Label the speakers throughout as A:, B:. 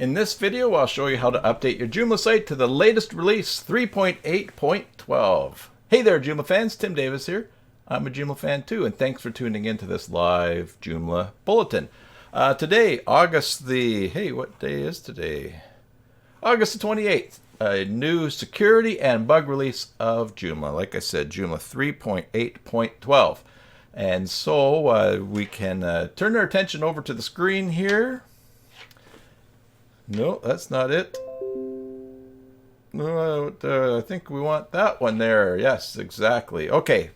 A: In this video, I'll show you how to update your Joomla site to the latest release 3.8.12. Hey there, Joomla fans. Tim Davis here. I'm a Joomla fan too, and thanks for tuning in to this live Joomla Bulletin. Today, what day is today? August the 28th. A new security and bug release of Joomla. Like I said, Joomla 3.8.12. And so we can turn our attention over to the screen here. No, that's not it. No, I think we want that one there. Yes, exactly. Okay,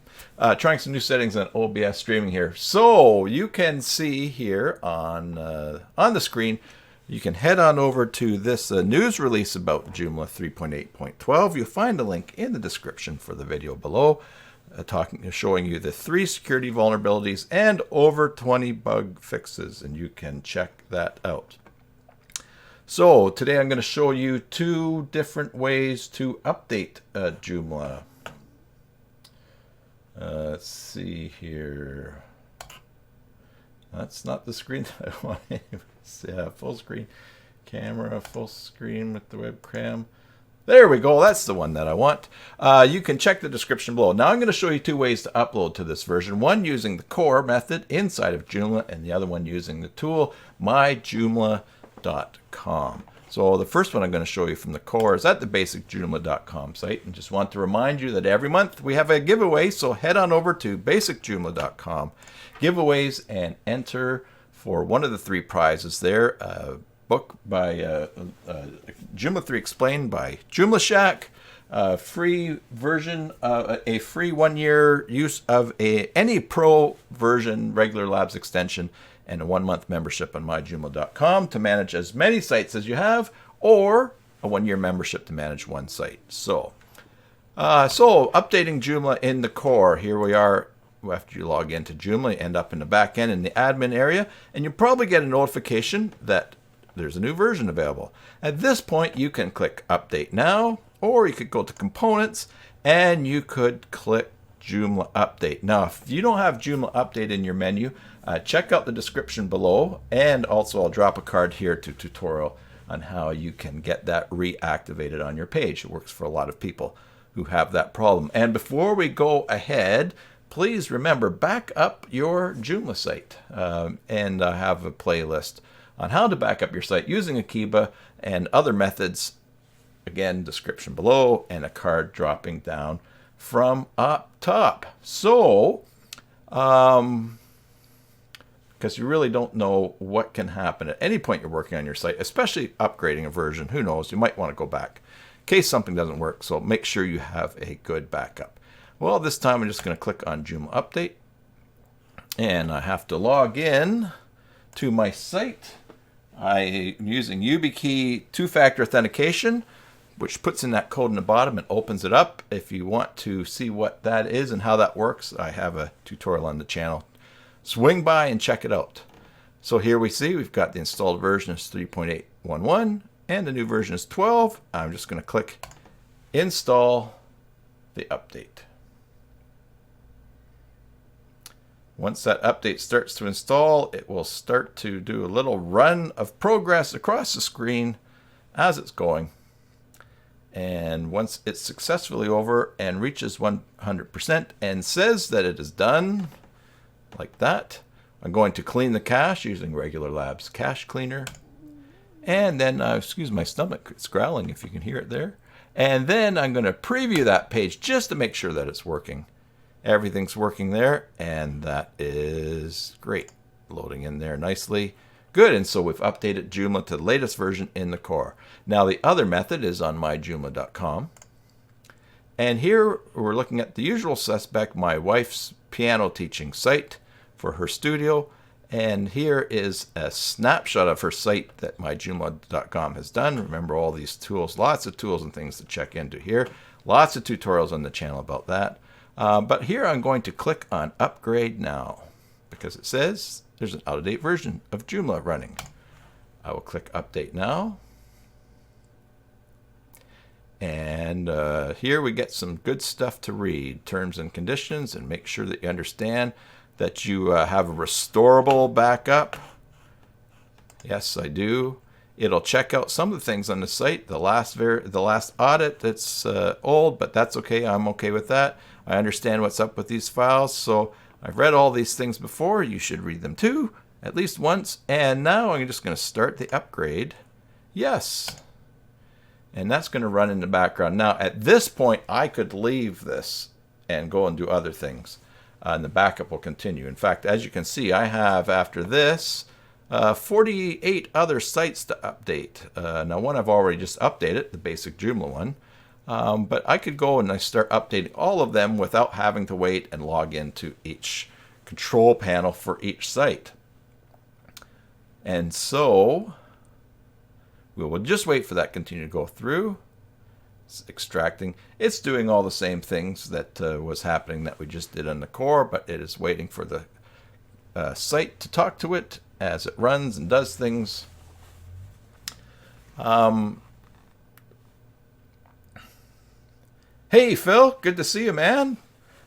A: trying some new settings on OBS streaming here. So you can see here on the screen, you can head on over to this news release about Joomla 3.8.12. You'll find a link in the description for the video below, showing you the 3 security vulnerabilities and over 20 bug fixes, and you can check that out. So today I'm going to show you 2 different ways to update Joomla. Let's see here. That's not the screen that I want. Yeah, full screen camera, full screen with the webcam. There we go. That's the one that I want. You can check the description below. Now I'm going to show you 2 ways to upload to this version. One using the core method inside of Joomla, and the other one using the tool myjoomla.com. So the first one I'm going to show you from the core is at the basicjoomla.com site, and just want to remind you that every month we have a giveaway, so head on over to basicjoomla.com giveaways and enter for one of the 3 prizes there. A book by Joomla 3 Explained by Joomla Shack, free version, a free 1-year use of any pro version regular labs extension, and a 1-month membership on myjoomla.com to manage as many sites as you have, or a 1-year membership to manage 1 site. So updating Joomla in the core. Here we are. After you log into Joomla, you end up in the back end in the admin area, and you'll probably get a notification that there's a new version available. At this point, you can click Update Now, or you could go to Components, and you could click Joomla Update. Now, if you don't have Joomla Update in your menu, check out the description below, and also I'll drop a card here to tutorial on how you can get that reactivated on your page. It works for a lot of people who have that problem. And before we go ahead, please remember, back up your Joomla site, and I have a playlist on how to back up your site using Akiba and other methods. Again, description below, and a card dropping down from up top. So, because you really don't know what can happen at any point you're working on your site, especially upgrading a version. Who knows? You might want to go back in case something doesn't work. So make sure you have a good backup. Well, this time I'm just going to click on Joomla Update, and I have to log in to my site. I'm using YubiKey 2-factor authentication, which puts in that code in the bottom and opens it up. If you want to see what that is and how that works, I have a tutorial on the channel. Swing by and check it out. So here we see we've got the installed version is 3.8.11, and the new version is 12. I'm just going to click Install the update. Once that update starts to install, it will start to do a little run of progress across the screen as it's going. And once it's successfully over and reaches 100% and says that it is done, like that, I'm going to clean the cache using Regular Labs Cache Cleaner. And then, excuse my stomach, it's growling if you can hear it there. And then I'm going to preview that page just to make sure that it's working. Everything's working there, and that is great. Loading in there nicely. Good, and so we've updated Joomla to the latest version in the core. Now the other method is on myjoomla.com. And here we're looking at the usual suspect, my wife's piano teaching site for her studio. And here is a snapshot of her site that myjoomla.com has done. Remember all these tools, lots of tools and things to check into here. Lots of tutorials on the channel about that. But here I'm going to click on Upgrade Now because it says there's an out-of-date version of Joomla running. I will click Update Now. And here we get some good stuff to read. Terms and conditions, and make sure that you understand that you have a restorable backup. Yes, I do. It'll check out some of the things on the site. The last audit that's old, but that's okay. I'm okay with that. I understand what's up with these files. So I've read all these things before. You should read them too, at least once. And now I'm just going to start the upgrade. Yes. And that's going to run in the background. Now, at this point, I could leave this and go and do other things. And the backup will continue. In fact, as you can see, I have, after this, 48 other sites to update. Now, one I've already just updated, the basic Joomla one. But I could go and I start updating all of them without having to wait and log into each control panel for each site. And so we will just wait for that continue to go through. It's extracting. It's doing all the same things that was happening that we just did on the core, but it is waiting for the site to talk to it as it runs and does things. Hey, Phil, good to see you, man.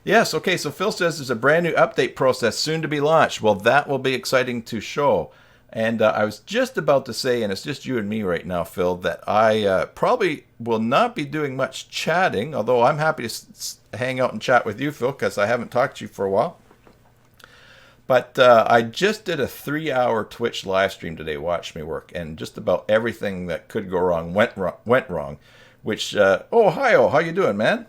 A: Yes, okay, so Phil says there's a brand new update process soon to be launched. Well, that will be exciting to show. And I was just about to say, and it's just you and me right now, Phil, that I probably will not be doing much chatting, although I'm happy to hang out and chat with you, Phil, because I haven't talked to you for a while. But I just did a 3-hour Twitch live stream today, watch me work, and just about everything that could go wrong went wrong. Which, oh, hi, how you doing, man?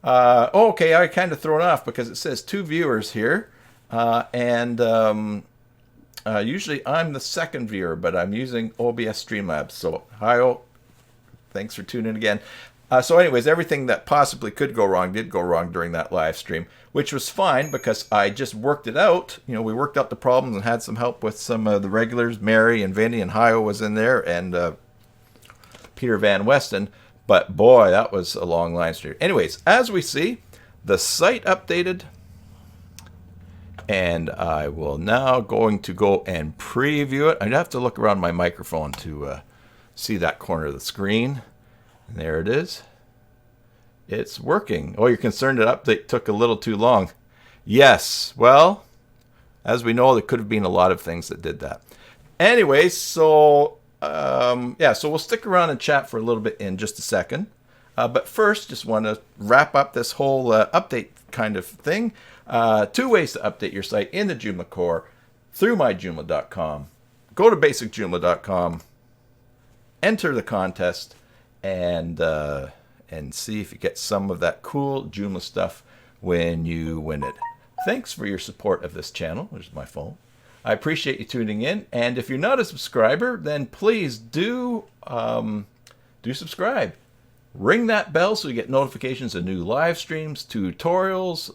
A: Okay, I kind of thrown off because it says 2 viewers here, usually I'm the second viewer, but I'm using OBS Streamlabs. So, hi, thanks for tuning in again. So anyways, everything that possibly could go wrong did go wrong during that live stream, which was fine because I just worked it out. You know, we worked out the problems and had some help with some of the regulars. Mary and Vinny and Hio was in there, and Peter Van Westen. But boy, that was a long line stream. Anyways, as we see, the site updated. And I will now going to go and preview it. I'd have to look around my microphone to see that corner of the screen. And there it is. It's working. Oh, you're concerned that update took a little too long. Yes. Well, as we know, there could have been a lot of things that did that. Anyways, so yeah, so we'll stick around and chat for a little bit in just a second. But first, just want to wrap up this whole update kind of thing. 2 ways to update your site in the Joomla core through myjoomla.com. Go to basicjoomla.com, enter the contest, and see if you get some of that cool Joomla stuff when you win it. Thanks for your support of this channel. There's my phone. I appreciate you tuning in, and if you're not a subscriber, then please do subscribe. Ring that bell so you get notifications of new live streams, tutorials,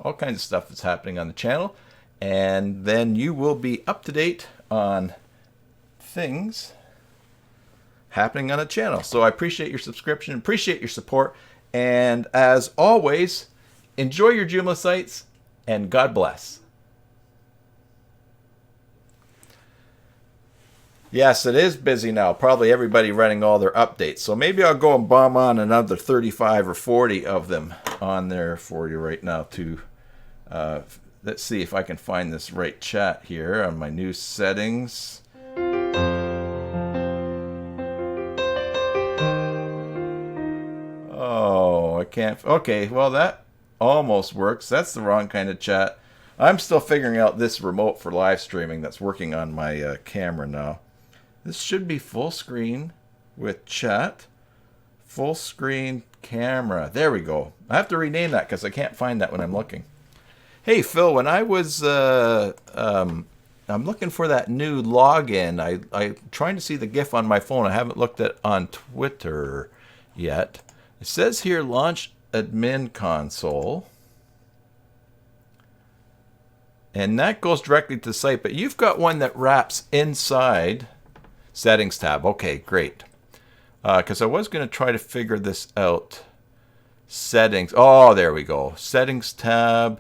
A: all kinds of stuff that's happening on the channel. And then you will be up to date on things happening on the channel. So I appreciate your subscription, appreciate your support. And as always, enjoy your Joomla sites and God bless. Yes, it is busy now. Probably everybody running all their updates. So maybe I'll go and bomb on another 35 or 40 of them on there for you right now too. Let's see if I can find this right chat here on my new settings. Oh, I can't. Okay, well that almost works. That's the wrong kind of chat. I'm still figuring out this remote for live streaming that's working on my camera now. This should be full screen with chat, full screen camera. There we go. I have to rename that because I can't find that when I'm looking. Hey, Phil, when I was, I'm looking for that new login. I'm trying to see the GIF on my phone. I haven't looked at on Twitter yet. It says here, launch admin console. And that goes directly to the site, but you've got one that wraps inside settings tab. Okay, great. Because I was going to try to figure this out. Settings. Oh, there we go. Settings tab.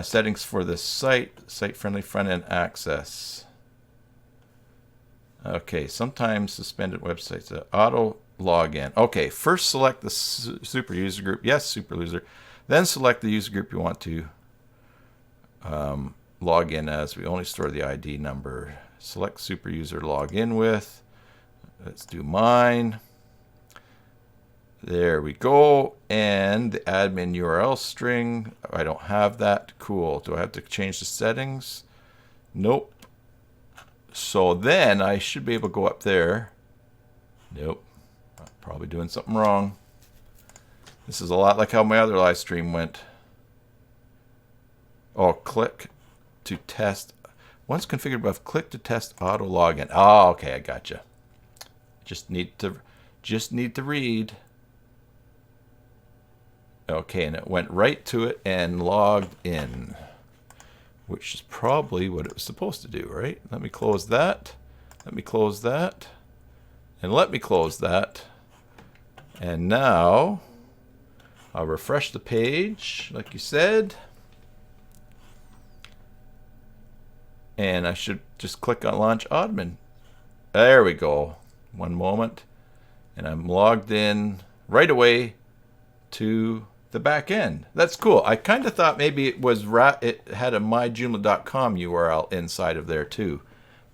A: Settings for the site-friendly front-end access. Okay, sometimes suspended websites. Auto login. Okay, first select the super user group. Yes, super user. Then select the user group you want to log in as. We only store the ID number. Select super user log in with. Let's do mine. There we go. And the admin URL string. I don't have that. Cool. Do I have to change the settings? Nope. So then I should be able to go up there. Nope. I'm probably doing something wrong. This is a lot like how my other live stream went. Oh, click to test. Once configured above, click to test auto login. Oh, okay, I gotcha. Just need to read. Okay, and it went right to it and logged in, which is probably what it was supposed to do, right? Let me close that. Let me close that. And let me close that. And now I'll refresh the page, like you said. And I should just click on Launch Admin. There we go. One moment. And I'm logged in right away to the back end. That's cool. I kind of thought maybe it was it had a myjoomla.com URL inside of there too.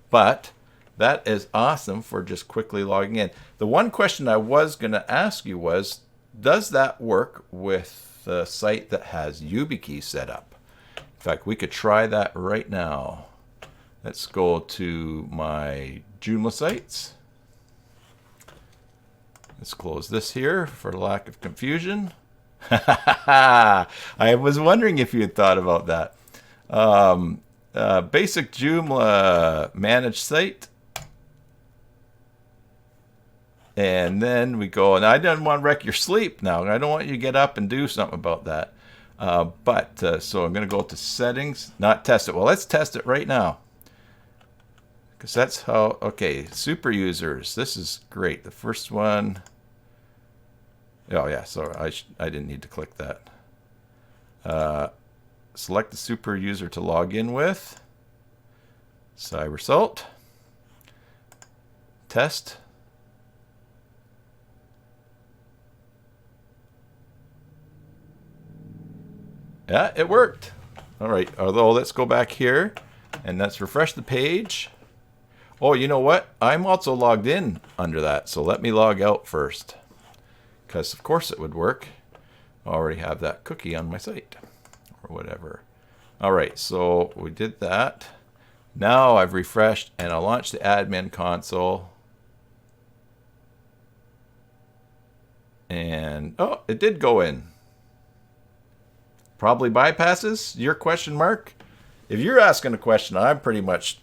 A: But that is awesome for just quickly logging in. The one question I was going to ask you was, does that work with the site that has YubiKey set up? In fact, we could try that right now. Let's go to my Joomla sites. Let's close this here for lack of confusion. I was wondering if you had thought about that. Basic Joomla managed site. And then we go, and I didn't want to wreck your sleep now. I don't want you to get up and do something about that. So I'm going to go to settings, not test it. Well, let's test it right now. Because that's how, okay, super users. This is great. The first one. Oh, yeah, so I didn't need to click that. Select the super user to log in with. Cybersalt. Test. Yeah, it worked. All right, although let's go back here and let's refresh the page. Oh, you know what? I'm also logged in under that, so let me log out first. Because of course it would work. I already have that cookie on my site or whatever. All right, so we did that. Now I've refreshed and I'll launch the admin console. And oh, it did go in. Probably bypasses your question mark. If you're asking a question, I'm pretty much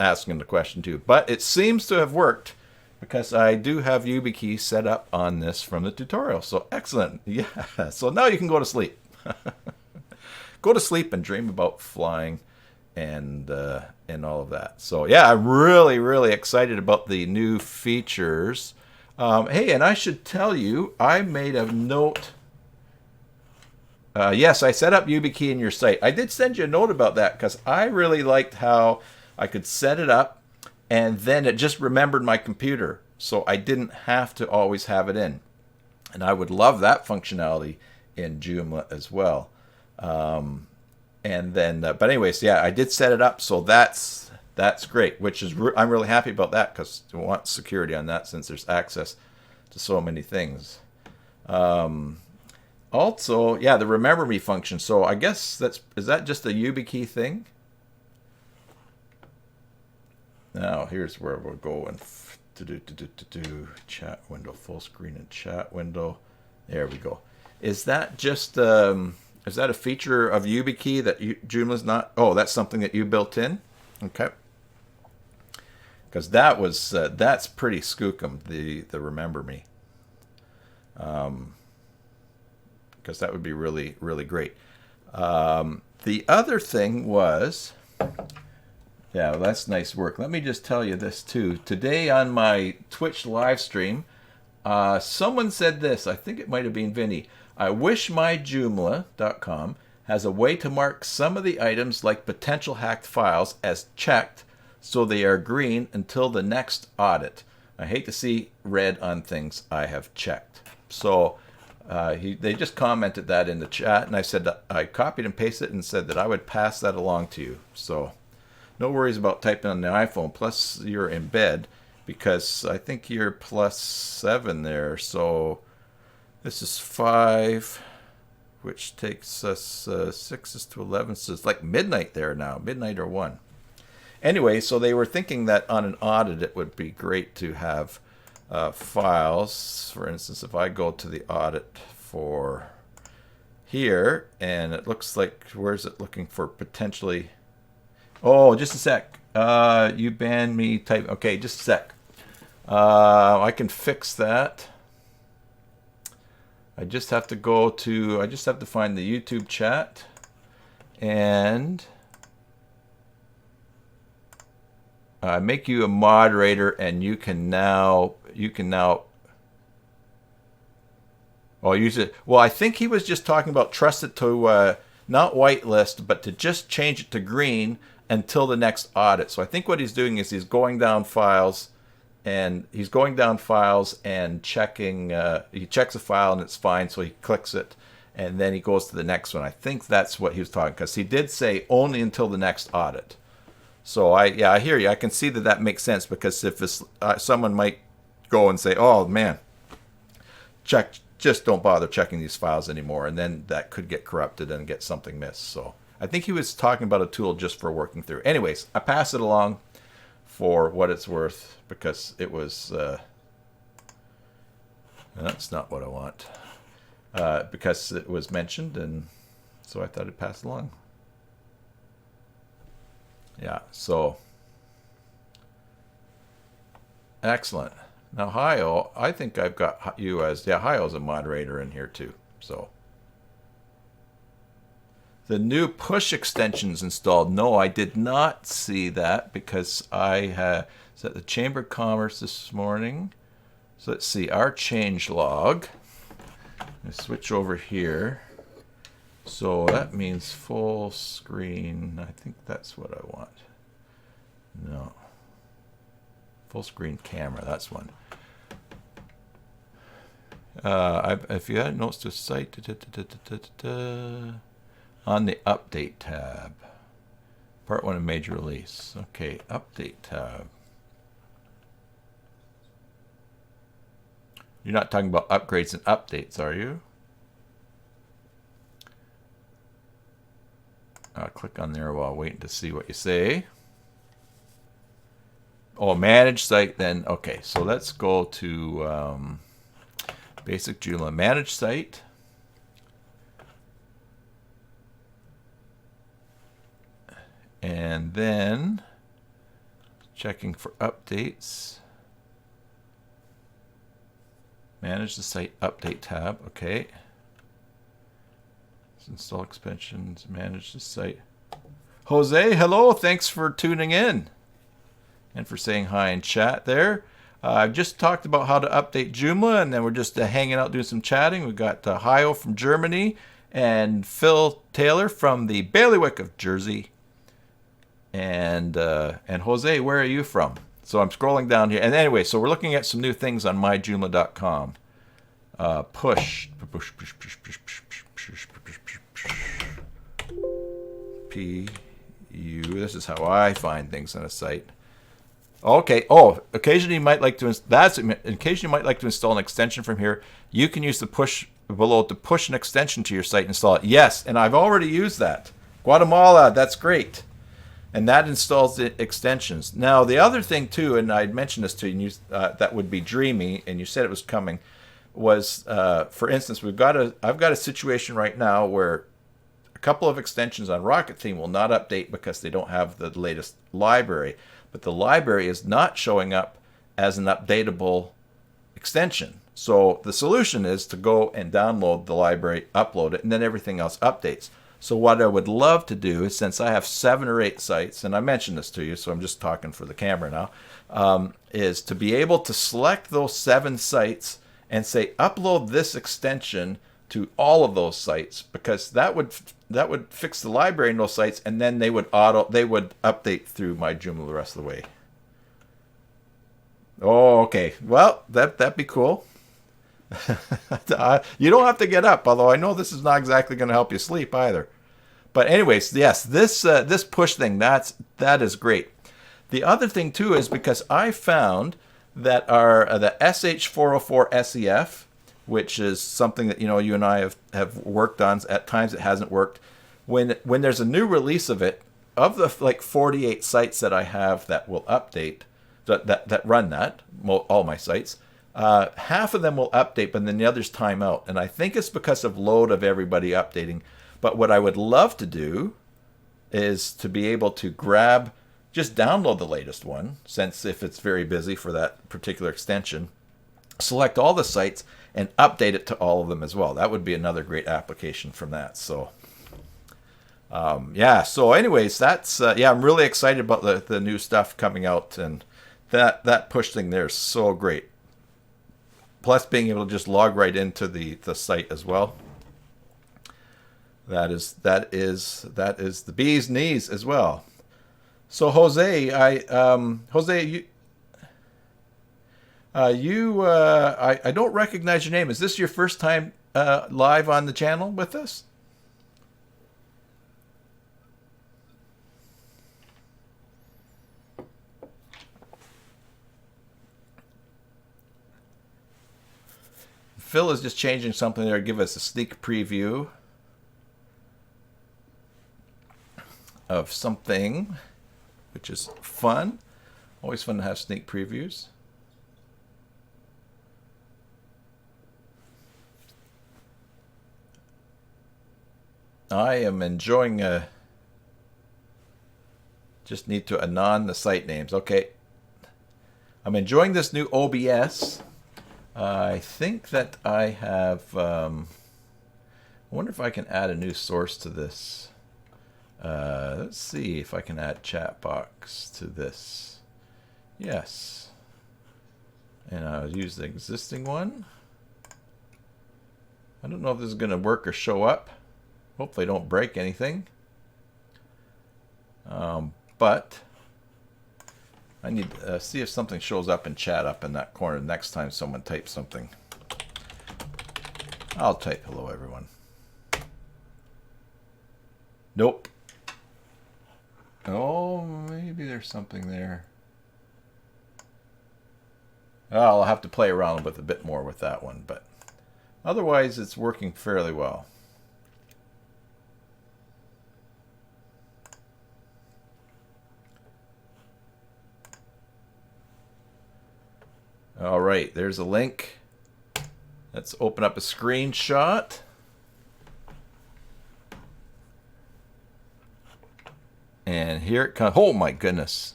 A: asking the question too. But it seems to have worked because I do have YubiKey set up on this from the tutorial. So excellent. Yeah. So now you can go to sleep. Go to sleep and dream about flying and all of that. So yeah, I'm really, really excited about the new features. Hey, and I should tell you, I made a note. Yes, I set up YubiKey in your site. I did send you a note about that because I really liked how I could set it up and then it just remembered my computer. So I didn't have to always have it in. And I would love that functionality in Joomla as well. And then, but anyways, yeah, I did set it up. So that's great, which is, I'm really happy about that because I want security on that since there's access to so many things. Also, yeah, the remember me function. So I guess is that just a YubiKey thing? Now here's where we'll go and chat window, full screen and chat window. There we go. Is that just is that a feature of YubiKey that Joomla's not? Oh, that's something that you built in. Okay. Because that was that's pretty skookum, the remember me. Because that would be really, really great. The other thing was, yeah, well, that's nice work. Let me just tell you this too. Today on my Twitch live stream, someone said this. I think it might have been Vinny. I wish myjoomla.com has a way to mark some of the items like potential hacked files as checked so they are green until the next audit. I hate to see red on things I have checked. So they just commented that in the chat, and I said that I copied and pasted it and said that I would pass that along to you. So no worries about typing on the iPhone. Plus, you're in bed, because I think you're +7 there. So this is 5, which takes us 6 is to 11. So it's like midnight there now, midnight or 1. Anyway, so they were thinking that on an audit it would be great to have files. For instance, if I go to the audit for here, and it looks like, where's it looking for potentially? Oh, just a sec. You banned me type. Okay, just a sec. I can fix that. I just have to go to, I just have to find the YouTube chat, and make you a moderator, and you can now oh, use it. Well, I think he was just talking about trust it to not whitelist, but to just change it to green until the next audit. So I think what he's doing is he's going down files, and checking. He checks a file and it's fine, so he clicks it, and then he goes to the next one. I think that's what he was talking, because he did say only until the next audit. So I hear you. I can see that makes sense, because if this, someone might go and say, oh man, just don't bother checking these files anymore, and then that could get corrupted and get something missed. So I think he was talking about a tool just for working through. Anyways, I pass it along for what it's worth, because it was that's not what I want, because it was mentioned, and so I thought I'd pass it along. Yeah, so excellent. Now, Hio, I think I've got you as, yeah, Hio's a moderator in here too. So the new push extensions installed. No, I did not see that, because I was at the Chamber of Commerce this morning. So let's see, our change log. Let's switch over here. So that means full screen. I think that's what I want. No. Full screen camera, that's one. If you had notes to site, on the update tab. Part 1 of major release. Okay, update tab. You're not talking about upgrades and updates, are you? Click on there while waiting to see what you say. Oh, manage site then. Okay, so let's go to basic Joomla manage site. And then checking for updates. Manage the site update tab. Okay. Install expansions, manage the site. Jose, hello. Thanks for tuning in and for saying hi in chat there. I've just talked about how to update Joomla, and then we're just hanging out doing some chatting. We've got Hio from Germany and Phil Taylor from the bailiwick of Jersey. And Jose, where are you from? So I'm scrolling down here. And anyway, so we're looking at some new things on myjoomla.com. Push. P-U. This is how I find things on a site. Okay. Oh, occasionally you might like to install an extension from here. You can use the push below to push an extension to your site and install it. Yes, and I've already used that. Guatemala, that's great. And that installs the extensions. Now, the other thing too, and I'd mentioned this to you, that would be dreamy, and you said it was coming, was, for instance, I've got a situation right now where a couple of extensions on Rocket Theme will not update because they don't have the latest library. But the library is not showing up as an updatable extension. So the solution is to go and download the library, upload it, and then everything else updates. So what I would love to do is, since I have 7 or 8 sites, and I mentioned this to you, so I'm just talking for the camera now, is to be able to select those 7 sites and say, upload this extension to all of those sites, because that would fix the library in those sites, and then they would update through my Joomla the rest of the way. Oh, okay. Well, that'd be cool. You don't have to get up, although I know this is not exactly going to help you sleep either. But anyways, yes, this push thing, that is great. The other thing too is because I found that are the SH404 SEF, which is something that you and I have worked on. At times it hasn't worked. When there's a new release of it, of the like 48 sites that I have that will update, that run that, all my sites, half of them will update, but then the others time out. And I think it's because of load of everybody updating. But what I would love to do is to be able to just download the latest one, since if it's very busy for that particular extension, select all the sites and update it to all of them as well. That would be another great application from that. So yeah, so anyways, that's yeah, I'm really excited about the new stuff coming out, and that push thing there is so great. Plus being able to just log right into the site as well. That is the bee's knees as well. So Jose, Jose, I don't recognize your name. Is this your first time live on the channel with us? Phil is just changing something there to give us a sneak preview of something, which is fun. Always fun to have sneak previews. I am enjoying just need to anon the site names. Okay. I'm enjoying this new OBS. I think that I have, I wonder if I can add a new source to this. Let's see if I can add chat box to this. Yes. And I'll use the existing one. I don't know if this is going to work or show up. Hopefully I don't break anything. But I need to see if something shows up in chat up in that corner next time someone types something. I'll type hello everyone. Nope. Oh, maybe there's something there. I'll have to play around with a bit more with that one, but otherwise it's working fairly well. All right, there's a link. Let's open up a screenshot. And here it comes. Oh my goodness.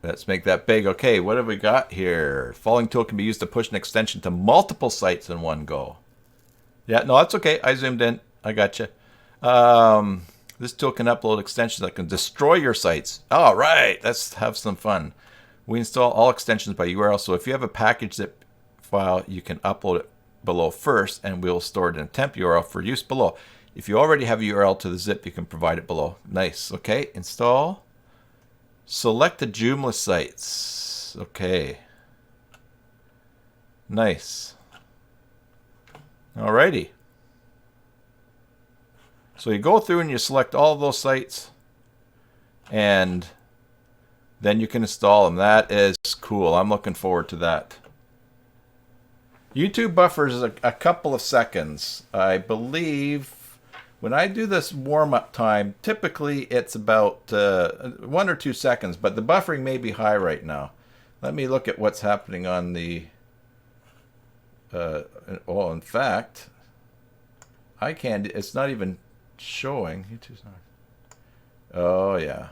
A: Let's make that big. Okay, what have we got here? Following tool can be used to push an extension to multiple sites in one go. Yeah, no, that's okay. I zoomed in. I got you. This tool can upload extensions that can destroy your sites. All right, let's have some fun. We install all extensions by URL. So if you have a package zip file, you can upload it below first, and we'll store it in a temp URL for use below. If you already have a URL to the zip, you can provide it below. Nice. Okay, install. Select the Joomla sites. Okay. Nice. Alrighty. So you go through and you select all of those sites, and then you can install them. That is cool. I'm looking forward to that. YouTube buffers a couple of seconds. I believe when I do this warm-up time, typically it's about 1 or 2 seconds, but the buffering may be high right now. Let me look at what's happening on the... well, in fact, I can't... It's not even showing. YouTube's not... Oh, yeah.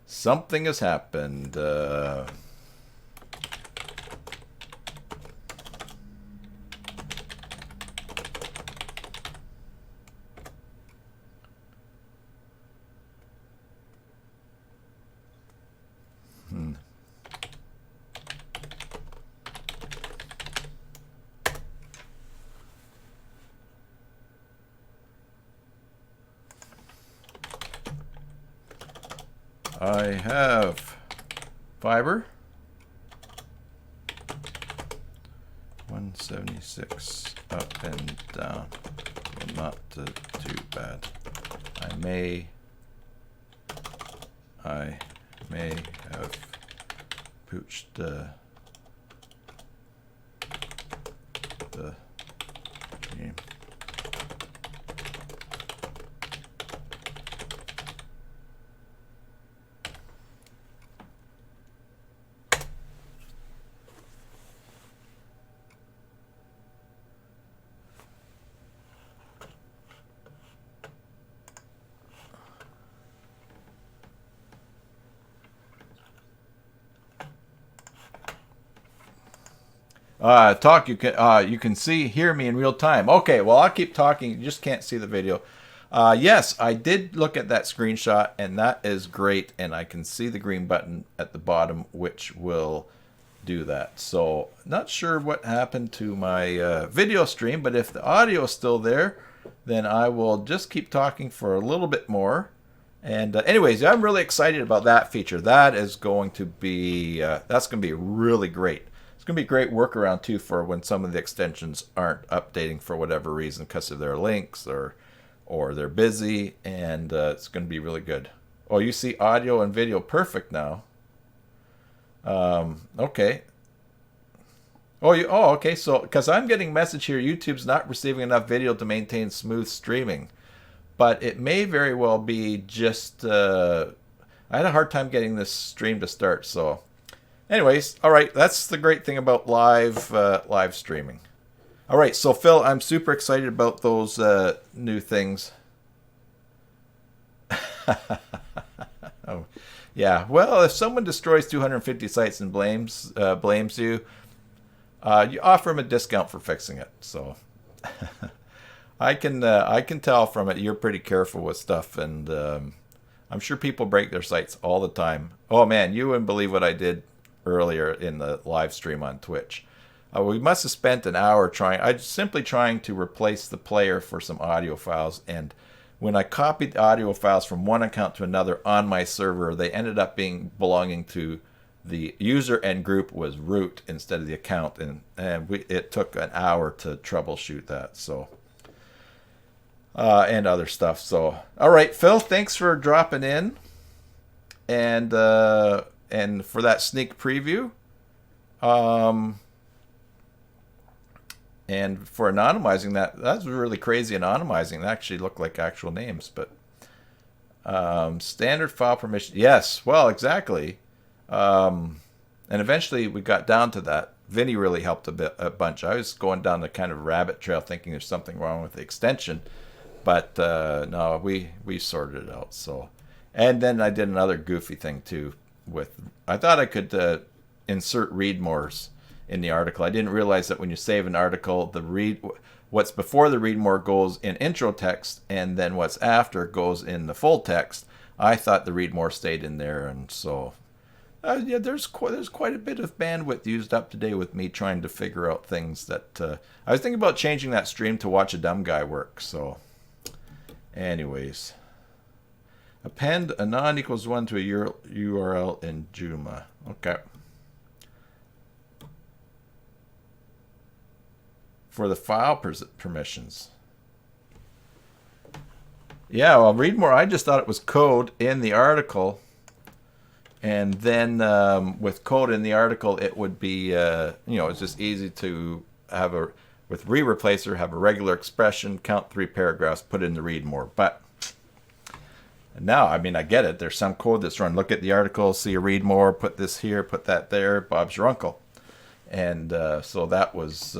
A: Something has happened. I have fiber. 176 up and down. Well, not too bad. I may have pooched the game. Talk. You can hear me in real time. Okay, well I'll keep talking. You just can't see the video. Yes, I did look at that screenshot, and that is great. And I can see the green button at the bottom, which will do that. So not sure what happened to my video stream, but if the audio is still there, then I will just keep talking for a little bit more. And anyways, I'm really excited about that feature. That is going to be that's going to be really great. It's going to be a great workaround too for when some of the extensions aren't updating for whatever reason because of their links or they're busy, and it's going to be really good. Oh, you see audio and video perfect now. Okay. Okay. So because I'm getting a message here, YouTube's not receiving enough video to maintain smooth streaming, but it may very well be just I had a hard time getting this stream to start. So anyways, all right, that's the great thing about live streaming. All right, so Phil, I'm super excited about those new things. Oh, yeah. Well, if someone destroys 250 sites and blames you, you offer them a discount for fixing it. So I can tell from it you're pretty careful with stuff, and I'm sure people break their sites all the time. Oh man, you wouldn't believe what I did earlier in the live stream on Twitch. We must have spent an hour simply trying to replace the player for some audio files, and when I copied the audio files from one account to another on my server, they ended up belonging to the user and group was root instead of the account, and it took an hour to troubleshoot that. So and other stuff. So all right, Phil, thanks for dropping in, and for that sneak preview. And for anonymizing that's really crazy. Anonymizing, it actually looked like actual names, but standard file permission. Yes, well, exactly. And eventually we got down to that. Vinny really helped a bunch. I was going down the kind of rabbit trail thinking there's something wrong with the extension, but no, we sorted it out. So, and then I did another goofy thing too. I thought I could insert read mores in the article. I didn't realize that when you save an article, what's before the read more goes in intro text, and then what's after goes in the full text. I thought the read more stayed in there, and so yeah, there's quite a bit of bandwidth used up today with me trying to figure out things that I was thinking about changing that stream to watch a dumb guy work. So, anyways. Append a non equals 1 to a URL in Joomla. Okay. For the file permissions. Yeah, well, read more. I just thought it was code in the article. And then with code in the article, it would be, it's just easy to have with re-replacer, have a regular expression, count 3 paragraphs, put in the read more. But now, I mean, I get it. There's some code that's run. Look at the article, see a read more, put this here, put that there. Bob's your uncle. And so that was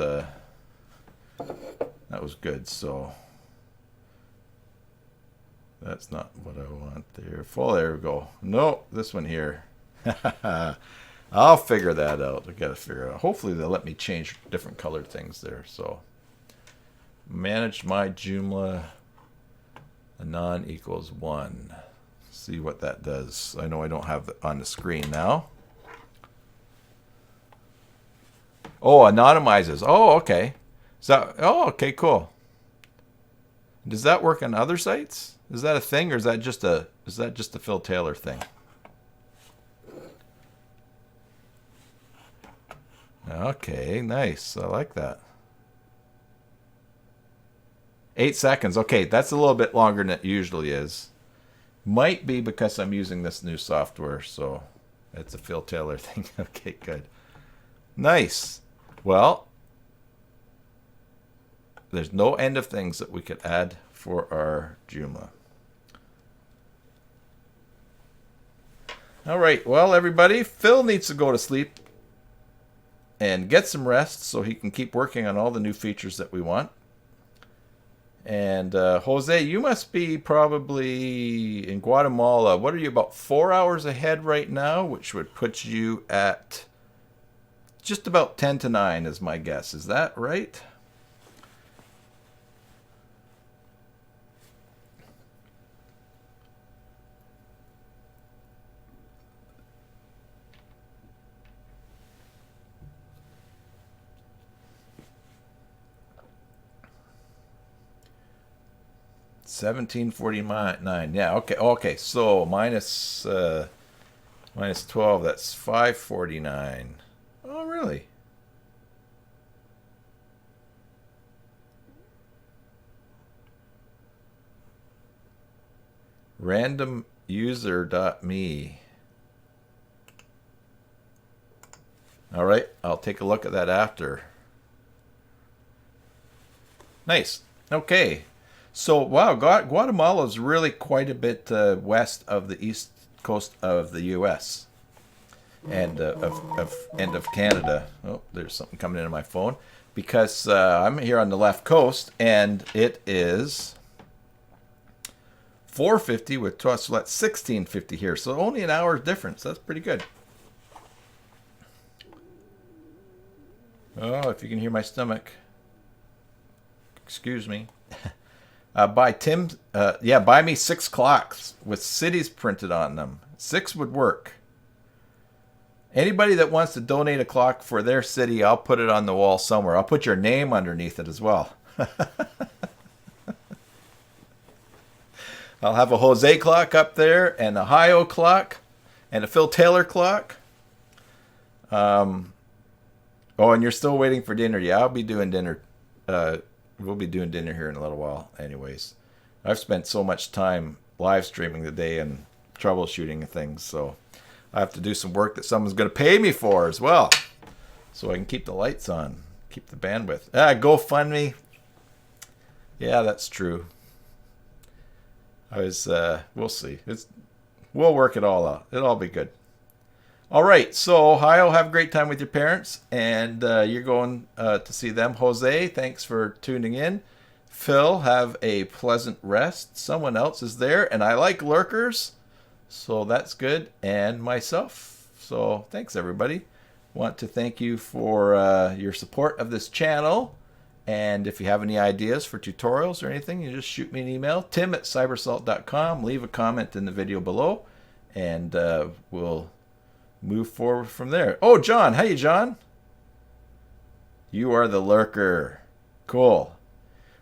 A: good. So that's not what I want there. Full, there we go. No, this one here. I'll figure that out. I gotta figure it out. Hopefully they'll let me change different colored things there. So manage my Joomla anon equals 1. See what that does. I know I don't have it on the screen now. Oh, anonymizes. Oh, okay. Okay, cool. Does that work on other sites? Is that a thing, or is that just a Phil Taylor thing? Okay, nice. I like that. 8 seconds. Okay, that's a little bit longer than it usually is. Might be because I'm using this new software, so it's a Phil Taylor thing. Okay, good. Nice. Well, there's no end of things that we could add for our Joomla. All right, well, everybody, Phil needs to go to sleep and get some rest so he can keep working on all the new features that we want. And Jose, you must be probably in Guatemala. What are you, about 4 hours ahead right now, which would put you at just about 10 to 9 is my guess. Is that right? $17.49. Yeah. Okay. Okay. So minus 12. That's $5.49. Oh, really? Randomuser.me. All right. I'll take a look at that after. Nice. Okay. So, wow, Guatemala is really quite a bit west of the east coast of the U.S. and of Canada. Oh, there's something coming into my phone because I'm here on the left coast, and it is 4:50 with 12, so that's 16:50 here. So only an hour's difference. That's pretty good. Oh, if you can hear my stomach. Excuse me. Buy Tim, yeah, buy me 6 clocks with cities printed on them. 6 would work. Anybody that wants to donate a clock for their city, I'll put it on the wall somewhere. I'll put your name underneath it as well. I'll have a Jose clock up there, and a Ohio clock, and a Phil Taylor clock. Oh, and you're still waiting for dinner. Yeah, I'll be doing dinner. We'll be doing dinner here in a little while anyways. I've spent so much time live streaming today and troubleshooting things, so I have to do some work that someone's going to pay me for as well, so I can keep the lights on, keep the bandwidth. GoFundMe. Yeah, that's true. We'll see. We'll work it all out. It'll all be good. All right, so Ohio, have a great time with your parents, and you're going to see them. Jose, thanks for tuning in. Phil, have a pleasant rest. Someone else is there, and I like lurkers, so that's good, and myself. So thanks, everybody. Want to thank you for your support of this channel, and if you have any ideas for tutorials or anything, you just shoot me an email, tim@cybersalt.com. Leave a comment in the video below, and we'll move forward from there. Oh, John. Hey, John. You are the lurker. Cool.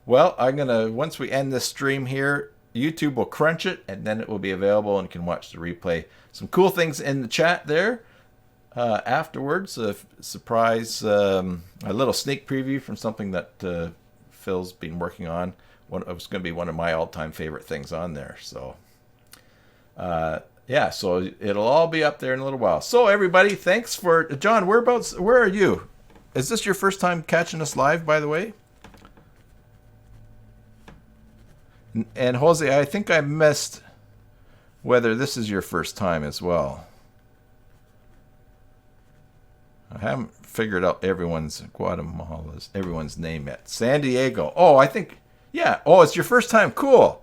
A: Well, once we end this stream here, YouTube will crunch it, and then it will be available, and you can watch the replay. Some cool things in the chat there. Afterwards, a surprise, a little sneak preview from something that Phil's been working on. It was going to be one of my all-time favorite things on there. So, yeah, so it'll all be up there in a little while. So everybody, thanks for John. Where are you? Is this your first time catching us live, by the way? And Jose, I think I missed whether this is your first time as well. I haven't figured out everyone's name yet. San Diego. Oh, I think, yeah. Oh, it's your first time. Cool.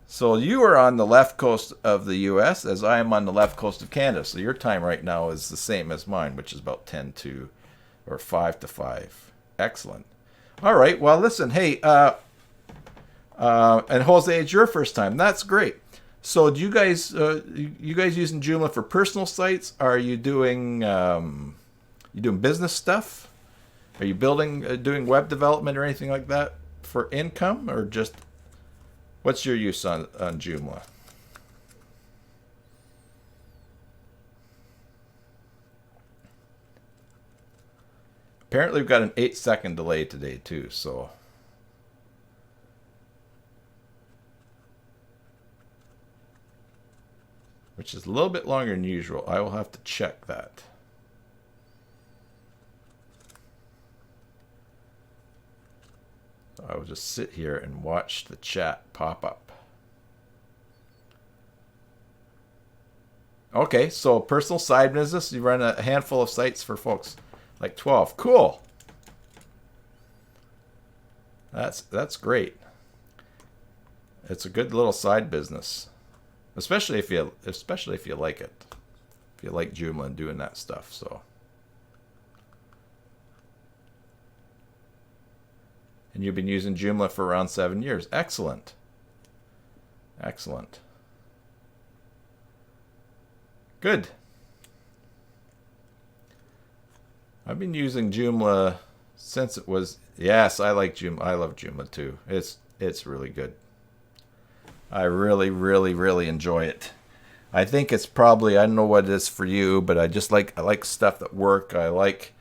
A: So you are on the left coast of the U.S. as I am on the left coast of Canada. So your time right now is the same as mine, which is about 10 to, or 5 to 5. Excellent. All right. Well, listen. Hey, and Jose, it's your first time. That's great. So do you guys using Joomla for personal sites? Are you doing business stuff? Are you doing web development or anything like that for income, or just what's your use on Joomla? Apparently, we've got an 8-second delay today too. So. which is a little bit longer than usual. I will have to check that. So I will just sit here and watch the chat pop up. Okay, so personal side business, you run a handful of sites for folks, like 12. Cool. That's great. It's a good little side business, especially if you like it. If you like Joomla and doing that stuff, so. And you've been using Joomla for around 7 years. Excellent. Excellent. Good. I've been using Joomla since it was. Yes, I like Joomla. I love Joomla too. It's really good. I really, really, really enjoy it. I think it's probably, I don't know what it is for you, but I like stuff that work. I like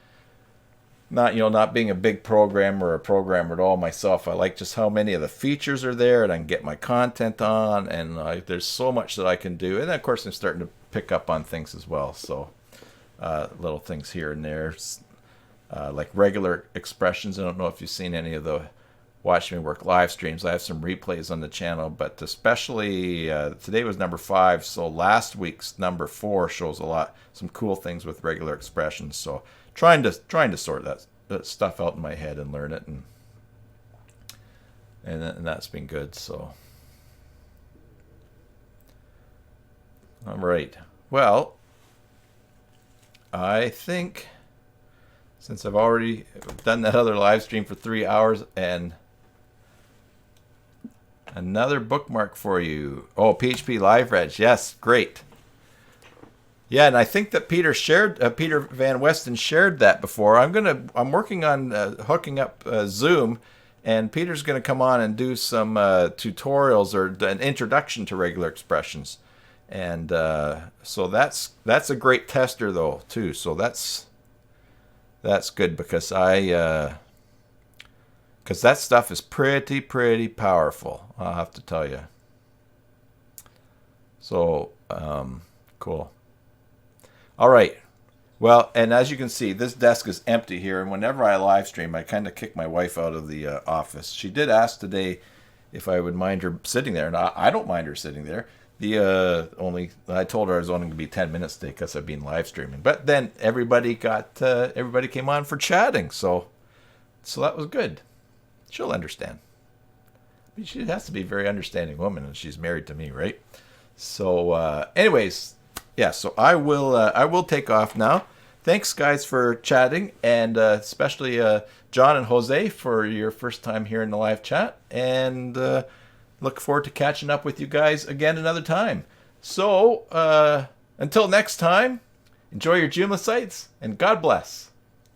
A: not being a big programmer or a programmer at all myself. I like just how many of the features are there and I can get my content on, and there's so much that I can do. And then, of course, I'm starting to pick up on things as well. So little things here and there, like regular expressions. I don't know if you've seen any of the Watch Me Work live streams. I have some replays on the channel, but especially today was number 5, so last week's number 4 shows some cool things with regular expressions. So trying to sort that stuff out in my head and learn it, and that's been good. So all right, well, I think since I've already done that other live stream for 3 hours and another bookmark for you. Oh, PHP Live Reg. Yes, great. Yeah, and I think that Peter Van Westen shared that before. I'm working on hooking up Zoom, and Peter's going to come on and do some tutorials or an introduction to regular expressions. And so that's a great tester though too. So that's good because because that stuff is pretty powerful, I'll have to tell you. So cool. All right. Well, and as you can see, this desk is empty here, and whenever I live stream, I kind of kick my wife out of the office. She did ask today if I would mind her sitting there, and I don't mind her sitting there. I told her I was only going to be 10 minutes today because I've been live streaming. But then everybody came on for chatting, so that was good. She'll understand. I mean, she has to be a very understanding woman, and she's married to me, right? So, anyways, yeah. So I will take off now. Thanks, guys, for chatting, and especially John and Jose for your first time here in the live chat, and look forward to catching up with you guys again another time. So, until next time, enjoy your Joomla sites, and God bless.